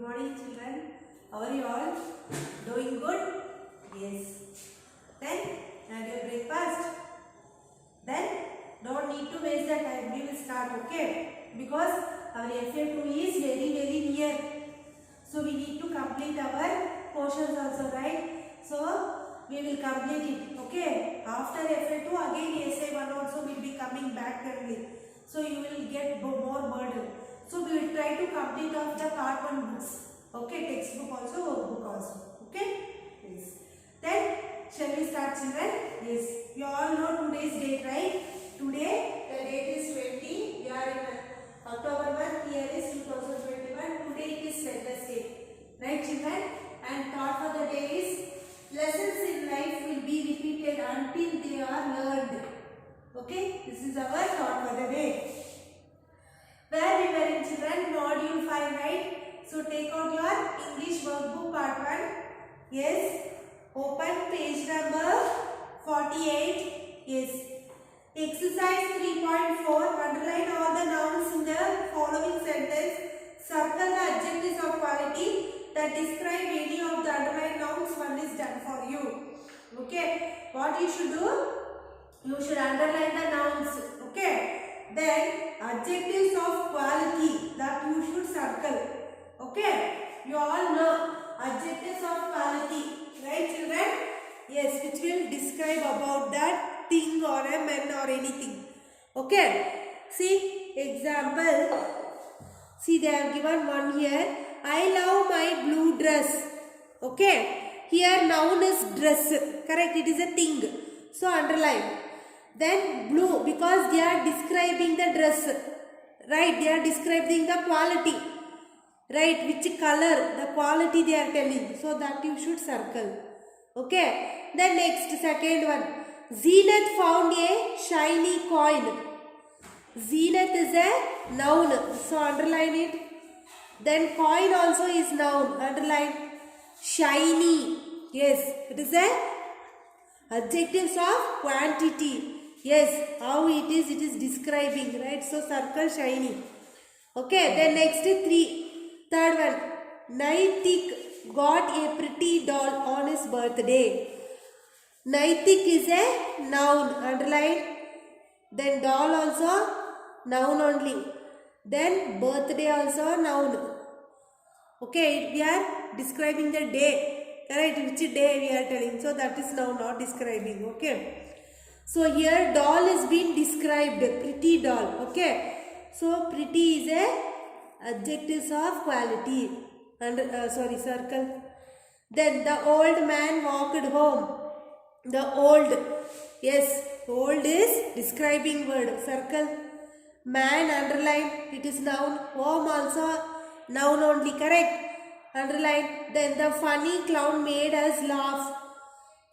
morning, children. How are you all? Doing good? Yes. Then had your breakfast. Then don't need to waste the time. We will start, okay? Because our FA2 is very near. So we need to complete our portions also, right? So we will complete it, okay? After FA2 again SA1 also will be coming back only. So you will get more burden. So we will try to complete off the part 1 books. Okay, textbook also, workbook also. Okay? Yes. Then shall we start, children? Yes. You all know today's date, right? Today the date is 20. We are in October month. Year is 2021. Today it is Wednesday. Right, children? And thought for the day is lessons in life will be repeated until they are learned. Okay? This is our thought for the day. Where we were in, children, module 5, right? So take out your English workbook part 1. Yes. Open page number 48. Yes. Exercise 3.4. Underline all the nouns in the following sentence. Circle the adjectives of quality that describe any of the underlined nouns. One is done for you. Okay. What you should do? You should underline the nouns. Okay. Then adjectives of quality that you should circle. Okay. You all know adjectives of quality. Right, children? Yes, which will describe about that thing or a man or anything. Okay. See, example. See, they have given one here. I love my blue dress. Okay. Here noun is dress. Correct. It is a thing. So underline. Then blue, because they are describing the dress. Right. They are describing the quality. Right. Which color, the quality they are telling. So that you should circle. Okay. Then next, second one. Zenith found a shiny coin. Zenith is a noun. So underline it. Then coin also is noun. Underline. Shiny. Yes. It is a adjectives of quantity. Yes. How it is describing. Right. So circle shiny. Okay. Then next 3. Third one. Naitik got a pretty doll on his birthday. Naitik is a noun. Underline. Then doll also noun only. Then birthday also noun. Okay, we are describing the day. Correct? Which day we are telling. So that is noun, not describing. Okay. So here doll is being described. Pretty doll. Okay. So pretty is a adjectives of quality. Circle. Then the old man walked home. The old. Yes. Old is describing word. Circle. Man, underline. It is noun. Home also noun only. Correct. Underline. Then the funny clown made us laugh.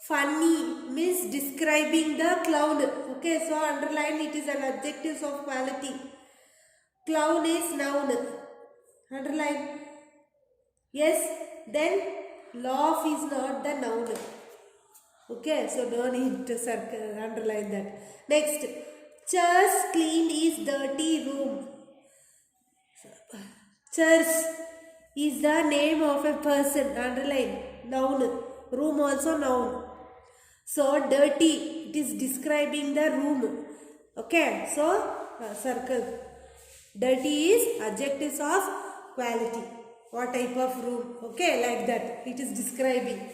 Funny means describing the clown. Okay. So underline, it is an adjective of quality. Clown is noun. Underline. Yes. Then laugh is not the noun. Okay. So don't need to circle, underline that. Next. Church cleaned his dirty room. Church is the name of a person. Underline. Noun. Room also noun. So dirty, it is describing the room. Okay. So circle. Dirty is adjectives of quality. What type of room? Okay, like that. It is describing.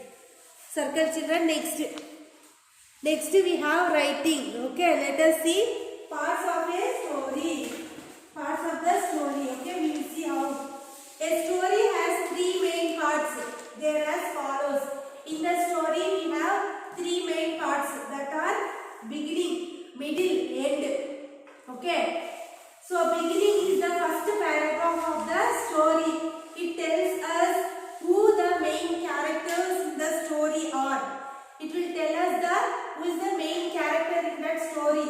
Circle, children. Next we have writing. Okay, let us see parts of a story. Parts of the story. Okay, we will see how. A story has 3 main parts. They are as follows. In the story we have 3 main parts that are beginning, middle, end. Okay. So beginning is the first paragraph of the story. It tells us who the main characters in the story are. It will tell us who is the main character in that story.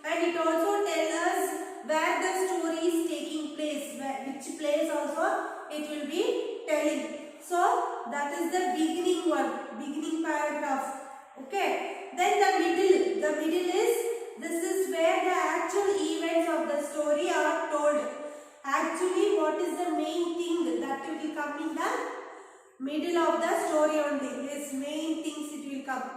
And it also tells us where the story is taking place. Which place also it will be telling. So that is the beginning one. Beginning paragraph. Okay. Then the middle. The middle is, this is where the actual events of the story are told. Actually, what is the main thing that will will come in the middle of the story only. Yes, main things it will come.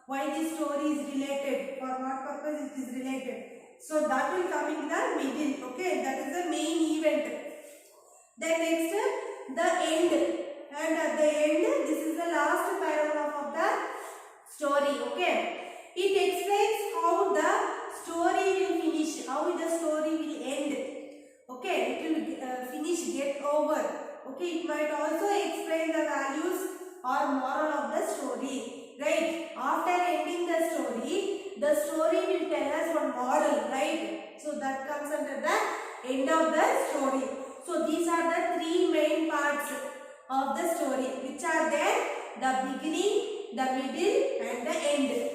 Why this story is related, for what purpose it is related. So that will come in the middle. Okay, that is the main event. Then next, the end. And at the end, this is the last paragraph of the story. Okay, it explains how the story will finish, how the story will end. Okay, it will finish, get over. Okay, it might also explain the values or moral of the story, right? After ending the story will tell us one moral, right? So that comes under the end of the story. So these are the three main parts of the story, which are there: the beginning, the middle and the end.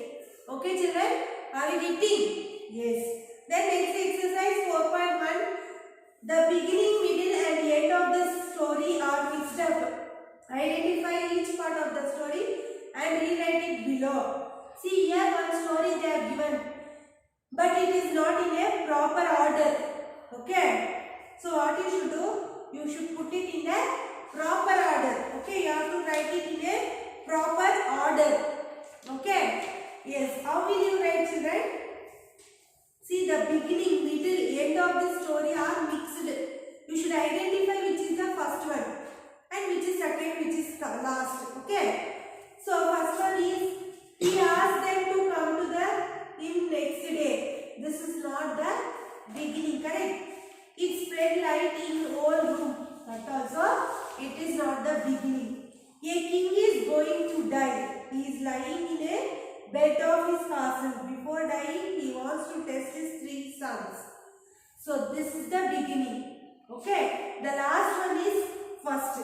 Okay children, are you getting? Yes. Then next exercise 4.1. The beginning, middle and end of the story are mixed up. Identify each part of the story and rewrite it below. See here one story they have given, but it is not in a proper order. Okay. So what you should do? You should put it in a proper order. Okay. You have to write it in a proper order. Okay. Yes. How will you write, children? See, the beginning, middle, end of the story are mixed. You should identify which is the first one and which is second, which is last. Okay. So first one is, he asked them to come to him next day. This is not the beginning, correct? It spread light in whole room. But also, it is not the beginning. A king is going to die. He is lying in a bed of his castle. Before dying, he wants to test his 3 sons. So this is the beginning. Okay. The last one is first.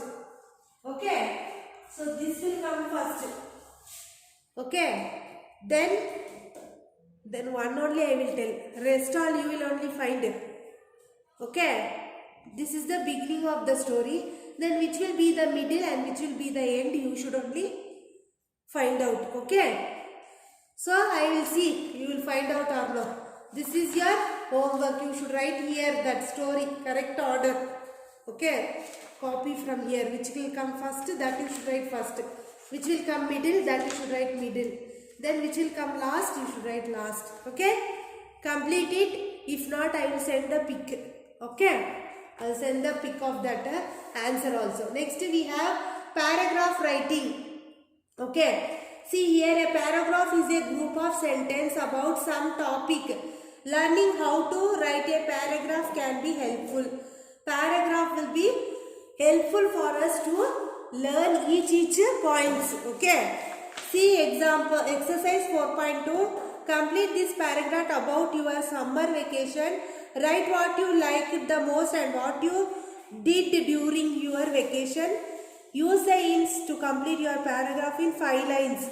Okay. So this will come first. Okay. Then one only I will tell. Rest all you will only find. Okay. This is the beginning of the story. Then which will be the middle and which will be the end, you should only find out. Okay. So I will see you will find out or not. This is your homework. You should write here that story, correct order. Okay. Copy from here. Which will come first, that you should write first. Which will come middle, that you should write middle. Then which will come last, you should write last. Okay. Complete it. If not, I will send the pic. Okay. I will send the pic of that answer also. Next we have paragraph writing. Okay. See here, a paragraph is a group of sentences about some topic. Learning how to write a paragraph can be helpful. Paragraph will be helpful for us to learn each points. Okay. See example, exercise 4.2. Complete this paragraph about your summer vacation. Write what you liked the most and what you did during your vacation. Use the hints to complete your paragraph in 5 lines.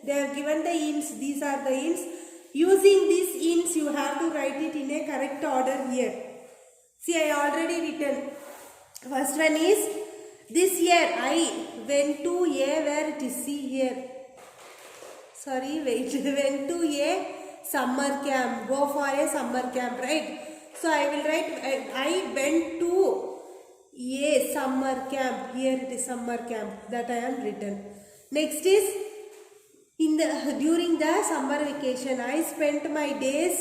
They have given the hints. These are the hints. Using these hints, you have to write it in a correct order here. See, I already written. First one is, this year I went to a, where it is, see here. Sorry, wait. Went to a summer camp. Go for a summer camp, right? So I will write, I went to a summer camp. Here it is summer camp, that I am written. Next is, during the summer vacation, I spent my days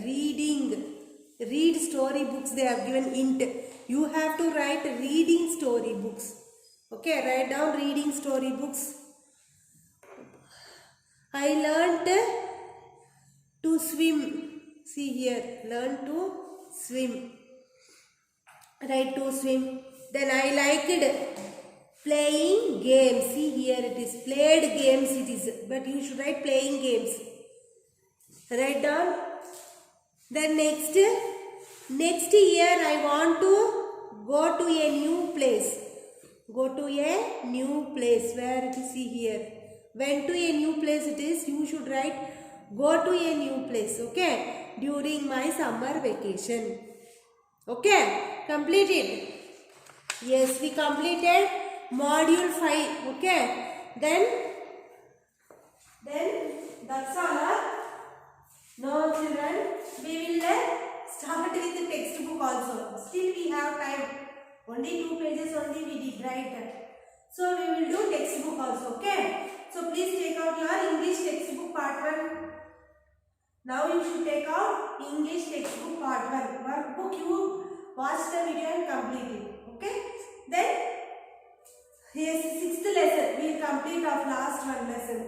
reading. Read story books, they have given int. You have to write reading story books. Okay, write down reading story books. I learnt to swim. See here, learn to swim. Write to swim. Then I liked playing games. See here it is played games it is. But you should write playing games. Write down. Then next year I want to go to a new place. Go to a new place. Where it is, see here. Went to a new place it is. You should write go to a new place. Okay. During my summer vacation. Okay. Completed. Yes, we completed module 5. Okay. Then that's all. No children, we will start with the textbook also. Still we have time. Only 2 pages only we did, right? So we will do textbook also, okay? So please take out your English textbook part 1. Now you should take out English textbook part 1. Workbook you watch the video and complete it, okay? Then here's the 6th lesson. We will complete our last one lesson.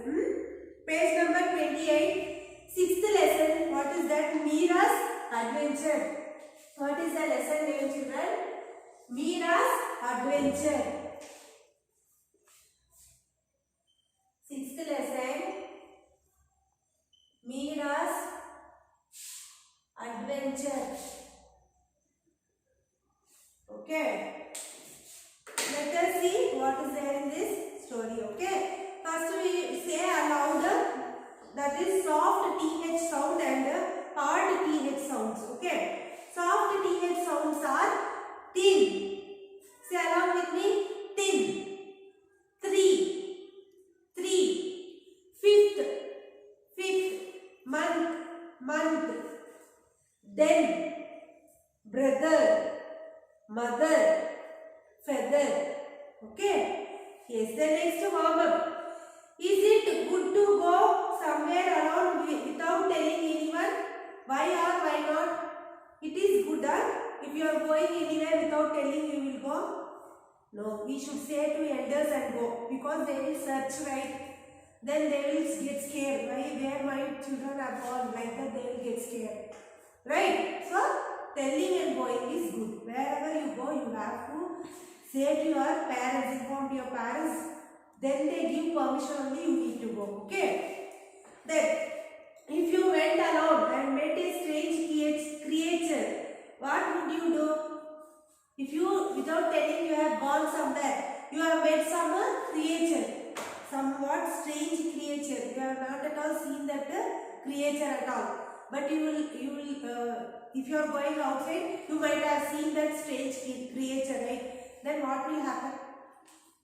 Page number 28. 6th lesson. What is that? Meera's Adventure. What is the lesson name, children? Meera's Adventure. 6th lesson. Meera's Adventure. Okay. Let us see what is there in this story. Okay. First we say aloud, that is soft TH sound and hard TH sounds. Okay. Soft TH sounds are tin. Say along with me. Tin. 3. 3. Fifth. Fifth. Month. Then. Brother. Mother. Feather. Okay. Here's the next warm-up. Is it good to go somewhere alone without telling anyone? Why or why not? It is good, if you are going anywhere without telling you will go. No, we should say to elders and go, because they will search, right? Then they will get scared. Where my children are gone, like that they will get scared. Right? So, telling and going is good. Wherever you go, you have to say to your parents, inform to your parents. Then they give permission only you need to go. Okay? Then, if you went alone and met a strange creature, what would you do? If you, without telling, you have gone somewhere, you have met some creature, somewhat strange creature. You have not at all seen that creature at all. But you will, if you are going outside, you might have seen that strange creature, right? Then what will happen?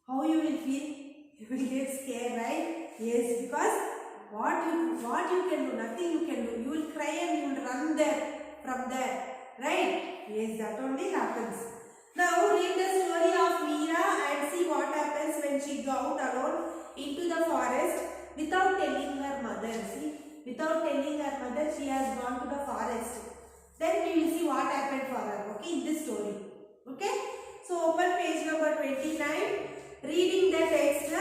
How you will feel? You will get scared, right? Yes, because what you can do, nothing you can do. You will cry and you will run there, from there, right? Yes, that only happens. Now read the story of Meera and see what happens when she goes out alone into the forest without telling her mother. See, without telling her mother, she has gone to the forest. Then we will see what happened for her, okay, in this story. Okay? So open page number 29. Reading the text.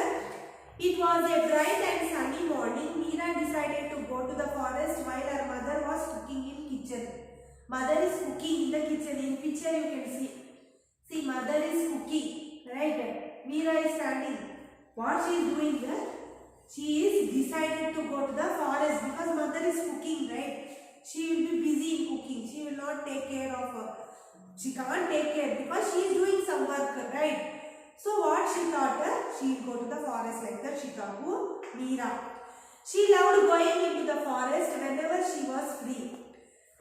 It was a bright and sunny morning. Meera decided to go to the forest while her mother was cooking in kitchen. Mother is cooking in the kitchen. In picture you can see. See, mother is cooking. Right? Meera is standing. What she is doing there? She is decided to go to the forest because mother is cooking, right? She will be busy in cooking. She will not take care of her. She can't take care because she is doing some work, right? So what she thought, she will go to the forest, like that she thought to Meera. She loved going into the forest whenever she was free.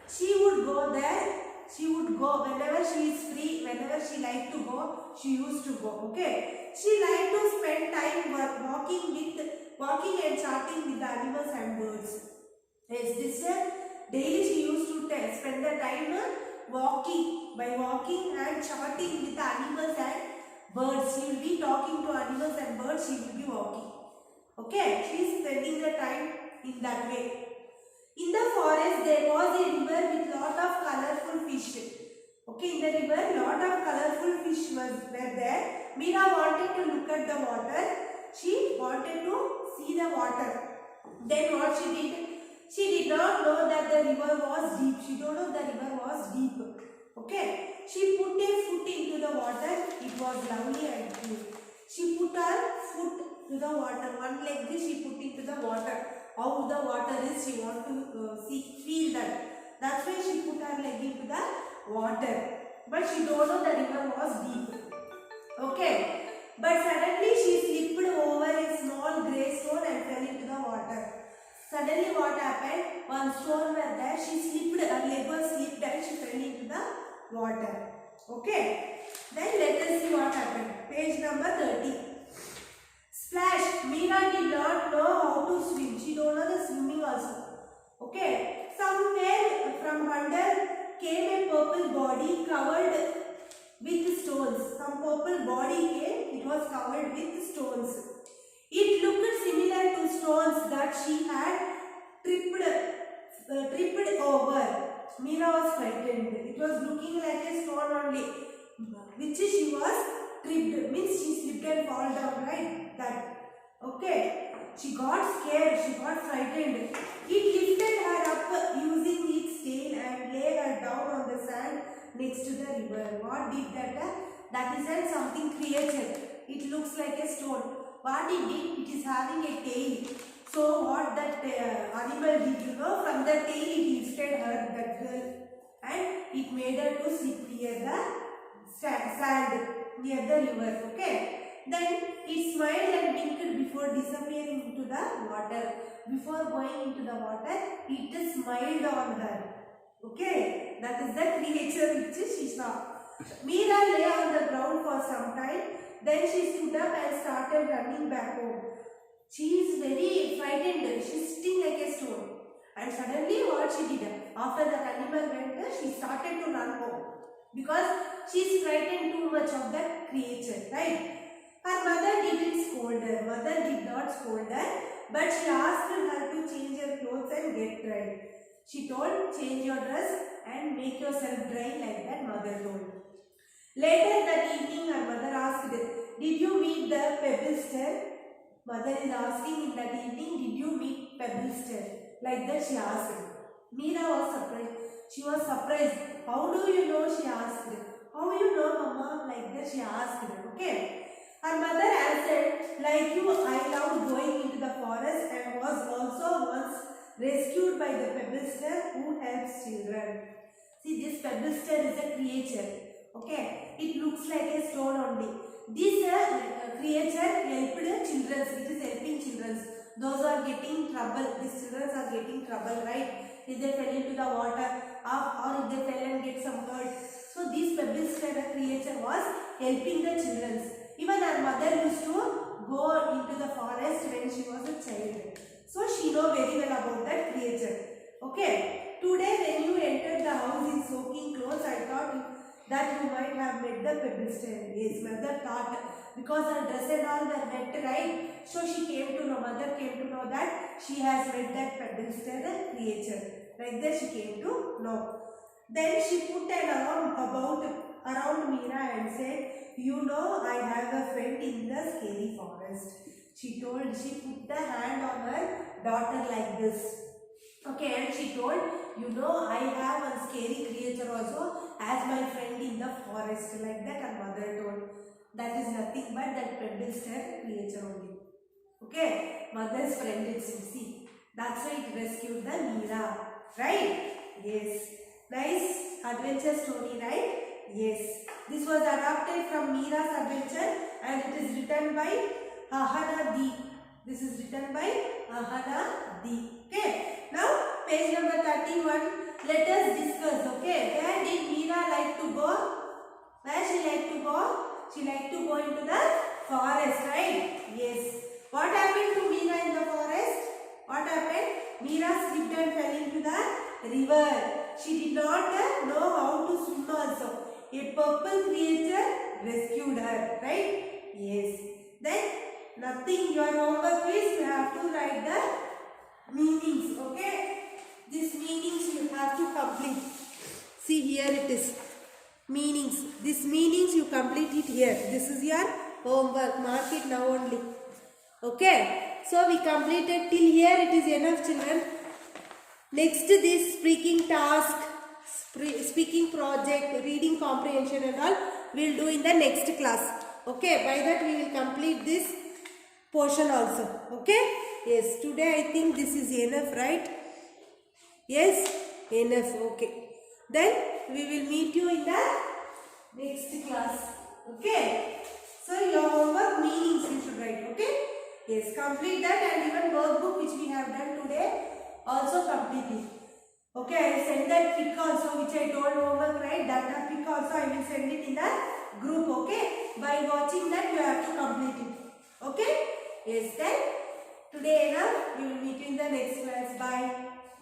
She would go there, she would go whenever she is free, whenever she liked to go, she used to go, okay. She liked to spend time walking and chatting with the animals and birds. Yes, this daily she used to spend the time by walking and chatting with the animals and birds. She will be talking to animals and birds, she will be walking. Okay, she is spending the time in that way. In the forest there was a river with lot of colorful fish. Okay, in the river lot of colorful fish were there. Meera wanted to look at the water. She wanted to see the water. Then what she did? She did not know that the river was deep. She don't know the river was deep. Okay. She put a foot into the water. It was lovely and cool. She put her foot to the water. One leg she put into the water. How the water is, she want to feel that. That's why she put her leg into the water. But she don't know the river was deep. Okay. But suddenly she slipped over a small grey stone and fell into the water. Suddenly what happened? One stone was there. She slipped, her leg was slipped and she fell into the water. Okay. Then let us see what happened. Page number 30. Splash. Meera did not know how to swim. She don't know the swimming also. Okay. Somewhere from under came a purple body covered with stones. Some purple body came, it was covered with stones. It looked similar to stones that she had tripped over. Meera was frightened. It was looking like a stone only, which she was tripped, means she slipped and fall down, right? That. Okay. She got scared, she got frightened. It lifted her up using its tail and lay her down on the sand next to the river. What did that? That is a something creature. It looks like a stone. What it did, it is having a tail. So what that animal did, you know, from the tail it lifted her, that girl, and it made her to sleep near the sand, near the river. Okay. Then it smiled and winked before disappearing into the water. Before going into the water, it smiled on her. Okay, that is the creature which she saw. Meera lay on the ground for some time. Then she stood up and started running back home. She is very frightened. She is sitting like a stone. And suddenly what she did? After the animal went, she started to run home. Because she is frightened too much of that creature, right? Her mother didn't scold her. Mother did not scold her, but she asked her to change her clothes and get dried. She told, change your dress and make yourself dry, like that mother told. Later that evening, her mother asked, did you meet the Pebblester? Mother is asking in that evening, did you meet Pebblester? Like that she asked. Meera was surprised. She was surprised. How do you know? She asked. How you know, Mama? Like that she asked. Okay. Her mother answered, like you, I loved going into the forest and was also once rescued by the Pebblester who helps children. See, this Pebblester is a creature. Okay, it looks like a stone only. This creature helped children. It is helping children. Those are getting trouble. These children are getting trouble, right? If they fell into the water or if they fell and get some hurt. So this Pebblester creature was helping the children. Even her mother used to go into the forest when she was a child. So she knows very well about that creature. Okay. Today when you entered the house in soaking clothes, I thought that you might have met the Pebblester. Yes, mother thought, because her dress and all were wet, right? So she came to know, mother came to know that she has met that Pebblester creature. Like that she came to know. Then she put an arm around Meera and said, you know, I have a friend in the scary forest. She told, she put the hand on her daughter like this. Okay, and she told, you know, I have a scary creature also as my friend in the forest. Like that her mother told. That is nothing but that Pebblester creature only. Okay, mother's friend it seems. See, that's why it rescued the Meera. Right? Yes. Nice adventure story, right? Yes. This was adapted from Meera's adventure and it is written by Ahana Deep. This is written by Ahana Deep. Okay. Now, page number 31. Let us discuss. Okay. Where did Meera like to go? Where she like to go? She like to go into the forest, right? Yes. What happened to Meera in the forest? What happened? Meera slipped and fell into the river. She did not know how to swim also. A purple creature rescued her, right? Yes. Then nothing, your homework is you have to write the meanings, okay? These meanings you have to complete. See, here it is. Meanings. These meanings you complete it here. This is your homework. Mark it now only. Okay. So we completed till here. It is enough, children. Next, this speaking task, speaking project, reading comprehension and all we will do in the next class. Okay. By that we will complete this portion also. Okay. Yes. Today I think this is enough, right? Yes. Enough. Okay. Then we will meet you in the next class. Okay. So your homework meanings you should write. Okay. Yes. Complete that and even workbook which we have done today also complete it. Okay. I will send that pic also which I told homework, right? That pic also I will send it in the group. Okay. By watching that you have to complete it. Okay. Yes. Then today enough. We will meet you in the next class. Bye.